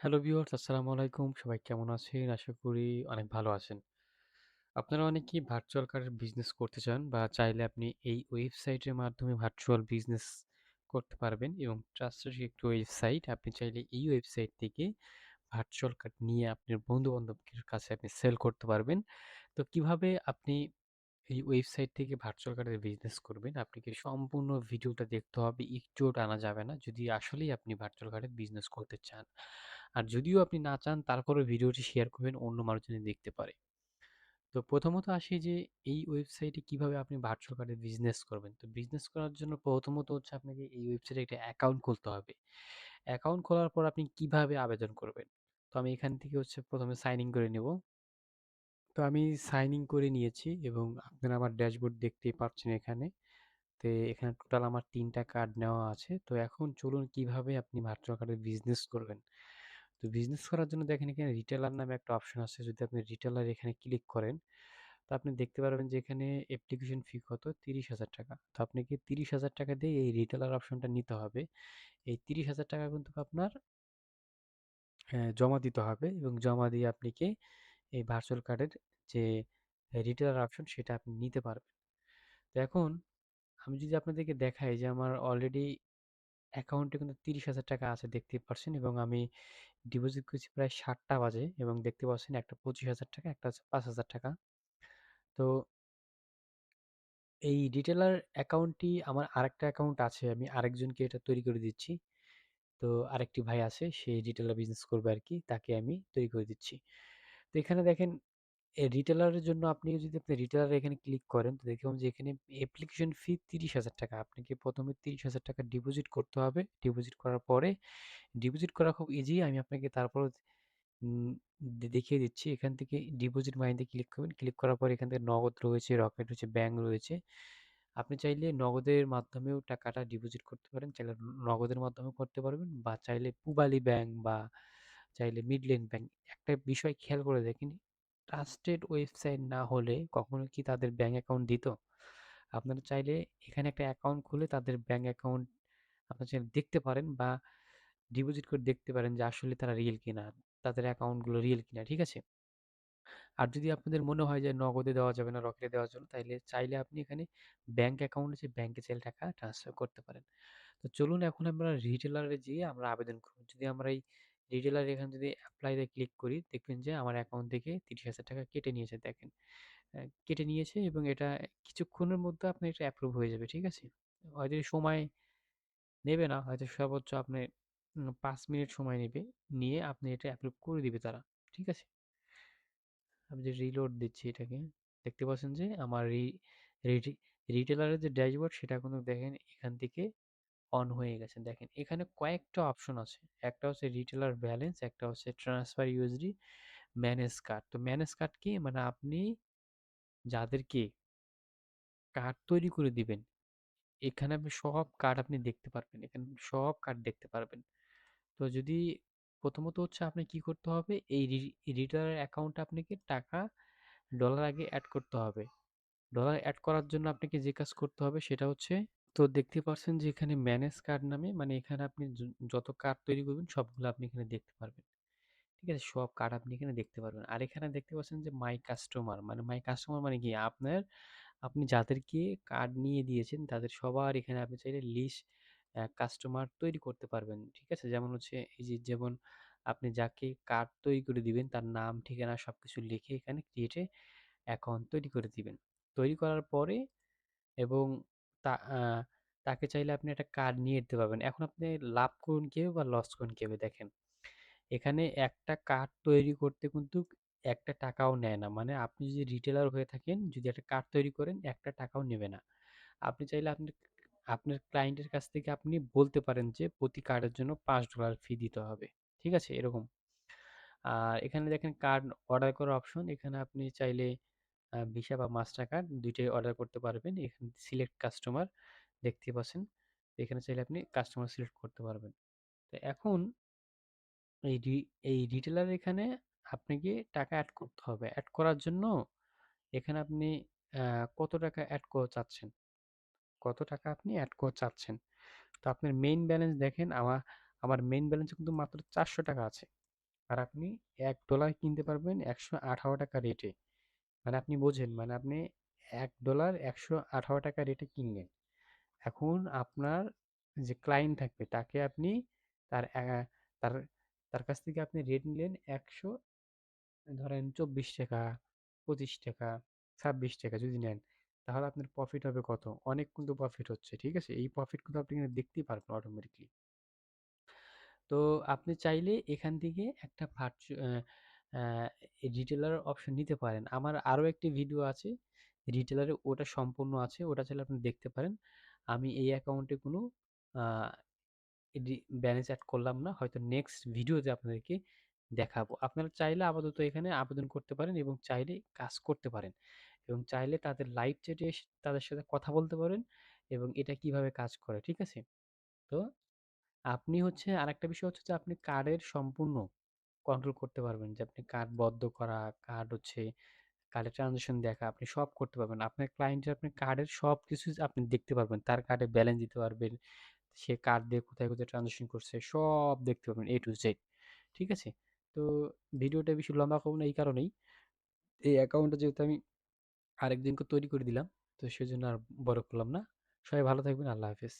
Hello viewers, আসসালামু আলাইকুম। সবাই কেমন আছেন? আশা করি অনেক ভালো আছেন। আপনারা অনেকেই ভার্চুয়াল কার্ডের বিজনেস করতে চান বা চাইলে আপনি এই ওয়েবসাইটের মাধ্যমে ভার্চুয়াল বিজনেস করতে পারবেন এবং ট্রাস্টেড একটি ওয়েবসাইট। আপনি চাইলে এই ওয়েবসাইট থেকে ভার্চুয়াল কার্ড নিয়ে আপনার বন্ধু-বান্ধবের কাছে আপনি সেল করতে পারবেন। তো কিভাবে আপনি এই ওয়েবসাইট থেকে ভার্চুয়াল কার্ডের বিজনেস করবেন, আপনাকে সম্পূর্ণ ভিডিওটা দেখতে হবে, একটুও টানা যাবে না যদি আসলেই আপনি ভার্চুয়াল কার্ডের বিজনেস করতে চান। আর যদিও আপনি না চান তারপরেও ভিডিওটি শেয়ার করবেন অন্য মানুষ যেন দেখতে পারে। তো প্রথমত আসি যে এই ওয়েবসাইটে কিভাবে আপনি ভার্চুয়াল কার্ডের বিজনেস করবেন। তো বিজনেস করার জন্য প্রথমত হচ্ছে আপনাকে এই ওয়েবসাইটে একটা অ্যাকাউন্ট খুলতে হবে। অ্যাকাউন্ট খোলার পর আপনি কিভাবে আবেদন করবেন? তো আমি এখান থেকে হচ্ছে ১ম এ সাইন ইন করে নেব। তো আমি সাইন ইন করে নিয়েছি এবং আপনারা আমার ড্যাশবোর্ড দেখতেই পাচ্ছেন এখানে। তো এখানে টোটাল আমার ৩ টা কার্ড নেওয়া আছে। তো এখন চলুন কিভাবে আপনি ভার্চুয়াল কার্ডের বিজনেস করবেন। তো বিজনেস করার জন্য দেখেন এখানে রিটেলার নামে একটা অপশন আছে। যদি আপনি রিটেলার এখানে ক্লিক করেন, তো আপনি দেখতে পারবেন যে এখানে অ্যাপ্লিকেশন ফি কত? ৳৩০,০০০। তো আপনাকে ৳৩০,০০০ দিয়ে এই রিটেলার অপশনটা নিতে হবে। এই ৳৩০,০০০ কিন্তু আপনার জমা দিতে হবে এবং জমা দিয়ে আপনি এই ভার্চুয়াল কার্ডের যে রিটেলার অপশন সেটা আপনি নিতে পারবেন। তো এখন আমি যদি আপনাদেরকে দেখাই যে আমার অলরেডি অ্যাকাউন্টে কিন্তু ৳৩০,০০০ আছে দেখতেই পারছেন এবং আমি ডিপোজিট করেছি প্রায় ৭ টা বাজে এবং দেখতে পাচ্ছেন একটা ৳২৫,০০০, একটা হচ্ছে ৳৫,০০০। তো এই রিটেলার অ্যাকাউন্টটি আমার আরেকটা অ্যাকাউন্ট আছে। আমি আরেকজনকে এটা তৈরি করে দিচ্ছি। তো আরেকটি ভাই আছে সে রিটেলার বিজনেস করবে আরকি। তাকে আমি তৈরি করে দিচ্ছি। তো এখানে দেখেন রিটেলারের জন্য আপনি রিটেলার এখানে ক্লিক করেন তো দেখলাম যে এখানে অ্যাপ্লিকেশন ফি ৳৩০,০০০। আপনাকে ১ম এ ৳৩০,০০০ ডিপোজিট করতে হবে। ডিপোজিট করার পরে ডিপোজিট করা খুব ইজি। আমি আপনাকে তারপরও উম দেখিয়ে দিচ্ছি। এখান থেকে ডিপোজিট মাইতে ক্লিক করবেন। ক্লিক করার পর এখান থেকে নগদ রয়েছে, রকেট রয়েছে, ব্যাংক রয়েছে। আপনি চাইলে নগদের মাধ্যমেও টাকাটা ডিপোজিট করতে পারেন। চাইলে নগদের মাধ্যমেও করতে পারবেন বা চাইলে পূবালী ব্যাংক বা চাইলে মিডল্যান্ড ব্যাংক। একটা বিষয় খেয়াল করে দেখেন, ট্রাস্টেড ওয়েবসাইট না হলে কখনো কি তাদের ব্যাংক অ্যাকাউন্ট দিত? আপনারা চাইলে এখানে একটা অ্যাকাউন্ট খুলে তাদের ব্যাংক অ্যাকাউন্ট আপনারা চাইলে দেখতে পারেন বা ডিপোজিট করে দেখতে পারেন যে আসলে তারা রিয়েল কিনা, তাদের অ্যাকাউন্টগুলো রিয়েল কিনা, ঠিক আছে? আর যদি আপনাদের মনে হয় যে নগদে দেওয়া যাবে না, রকেটে দেওয়ার জন্য, তাইলে চাইলে আপনি এখানে ব্যাংক অ্যাকাউন্ট আছে, ব্যাংকে চাইলে টাকা ট্রান্সফার করতে পারেন। তো চলুন এখন আমরা রিটেলারে যেয়ে আমরা আবেদন করব। যদি আমরা এই রিটেলার এখানে যদি এপ্লাই তে ক্লিক করি, দেখবেন যে আমার অ্যাকাউন্ট থেকে ৳৩০,০০০ কেটে নিয়েছে দেখেন। কেটে নিয়েছে এবং এটা কিছুক্ষণের মধ্যে আপনার এটা অ্যাপ্রুভ হয়ে যাবে, ঠিক আছে? হয়তো সময় নেবে না, হয়তো সর্বোচ্চ আপনি ৫ মিনিট সময় নেবে। নিয়ে আপনি এটা অ্যাপ্রুভ করে দিবে তারা। ঠিক আছে? আমি যে রিলোড দিচ্ছি এটাকে, দেখতে পাচ্ছেন যে আমার রিটি রিটেলারের যে ড্যাশবোর্ড সেটা কিন্তু দেখেন এখান থেকে অন হয়ে গেছে। দেখেন এখানে কয়েকটা অপশন আছে। একটা হচ্ছে রিটেলার ব্যালেন্স, একটা হচ্ছে ট্রান্সফার ইউএসডি, ম্যানেজ কার্ড। তো ম্যানেজ কার্ড কি? মানে আপনি যাদেরকে কার্ড তৈরি করে দিবেন, এখানে আপনি সব কার্ড আপনি দেখতে পারবেন। এখানে সব কার্ড দেখতে পারবেন। তো যদি প্রথমত হচ্ছে আপনি কি করতে হবে? এই রিটেলার অ্যাকাউন্টে আপনাকে টাকা ডলার আগে এড করতে হবে। ডলার এড করার জন্য আপনাকে যে কাজ করতে হবে সেটা হচ্ছে, তো দেখতে পাচ্ছেন যে এখানে ম্যানেজ কার্ড নামে মানে এখানে আপনি যত কার্ড তৈরি করবেন সবগুলো আপনি এখানে দেখতে পারবেন। ঠিক আছে? সব কার্ড আপনি এখানে দেখতে পারবেন। আর এখানে দেখতে পাচ্ছেন যে মাই কাস্টমার মানে মাই কাস্টমার মানে কি? আপনি যাদেরকে কার্ড নিয়ে দিয়েছেন তাদের সবার এখানে আপনি চাইলে লিস্ট কাস্টমার তৈরি করতে পারবেন। ঠিক আছে? যেমন হচ্ছে এই যে যেমন আপনি যাকে কার্ড তৈরি করে দিবেন তার নাম, ঠিকানা সবকিছু লিখে এখানে ক্রিয়েট এ অ্যাকাউন্ট তৈরি করে দিবেন। তৈরি করার পরে এবং তা তাকে চাইলে আপনি একটা কার্ড নিয়ে দিতে পারবেন। এখন আপনি লাভ করুন কিভাবে বা লস করুন কিভাবে দেখেন। এখানে একটা কার্ড তৈরি করতে কিন্তু একটা টাকাও নেয় না। মানে আপনি যদি রিটেলার হয়ে থাকেন, যদি একটা কার্ড তৈরি করেন, একটা টাকাও নেবে না। আপনি চাইলে আপনার ক্লায়েন্টের কাছ থেকে আপনি বলতে পারেন যে প্রতি কার্ডের জন্য $৫ ফি দিতে হবে। ঠিক আছে? এরকম। আর এখানে দেখেন কার্ড অর্ডার করার অপশন। এখানে আপনি চাইলে ভিসা বা মাস্টারকার্ড ২ টাই অর্ডার করতে পারবেন। এখানে সিলেক্ট কাস্টমার দেখতেই পাচ্ছেন। এখানে চাইলে আপনি কাস্টমার সিলেক্ট করতে পারবেন। তো এখন এই এই রিটেলার এখানে আপনাকে টাকা এড করতে হবে। এড করার জন্য এখানে আপনি আ কত টাকা এড করতে চাচ্ছেন? কত টাকা আপনি এড করতে চাচ্ছেন? তো আপনার মেইন ব্যালেন্স দেখেন আমার মেইন ব্যালেন্সে কিন্তু মাত্র ৳৪০০ আছে। আর আপনি $1 কিনতে পারবেন $118 রেটে। মানে আপনি বোঝেন, মানে আপনি $1 $118 রেটে কিনলেন। এখন আপনার যে ক্লায়েন্ট থাকবে তাকে আপনি তার তার তার কাছ থেকে আপনি রেট নিলেন 100, ধরেন $24, $25, $26 যদি নেন, তাহলে আপনার প্রফিট হবে কত? অনেক কিন্তু প্রফিট হচ্ছে, ঠিক আছে? এই প্রফিট কিন্তু আপনি কিন্তু দেখতেই পারবেন অটোমেটিকলি। তো আপনি চাইলে এখান থেকে একটা রিটেলার অপশন নিতে পারেন। আমার আরও একটি ভিডিও আছে রিটেলারে, ওটা সম্পূর্ণ আছে, ওটা চাইলে আপনি দেখতে পারেন। আমি এই অ্যাকাউন্টে কোনো ব্যালেন্স অ্যাড করলাম না, হয়তো নেক্সট ভিডিওতে আপনাদেরকে দেখাবো। আপনারা চাইলে আপাতত এখানে আবেদন করতে পারেন এবং চাইলে কাজ করতে পারেন এবং চাইলে তাদের লাইভ চ্যাটে তাদের সাথে কথা বলতে পারেন এবং এটা কিভাবে কাজ করে, ঠিক আছে? তো আপনি হচ্ছে আরেকটা বিষয় হচ্ছে যে আপনি কার্ডের সম্পূর্ণ কন্ট্রোল করতে পারবেন, যে আপনি কার্ড বদ্ধ করা, কার্ড হচ্ছে কার্ডের ট্রানজ্যাকশন দেখা, আপনি সব করতে পারবেন। আপনার ক্লায়েন্টের আপনি কার্ডের সব কিছু আপনি দেখতে পারবেন। তার কার্ডে ব্যালেন্স দিতে পারবেন। সে কার্ড দিয়ে কোথায়, কোথায় ট্রানজ্যাকশন করছে সব দেখতে পারবেন A to Z। ঠিক আছে? তো ভিডিওটা বেশি লম্বা করব না এই কারণেই। এই অ্যাকাউন্টটা যেহেতু আমি আরেকজনকে তৈরি করে দিলাম, তো সেজন্য আর বড় করলাম না। সবাই ভালো থাকবেন। আল্লাহ হাফেজ।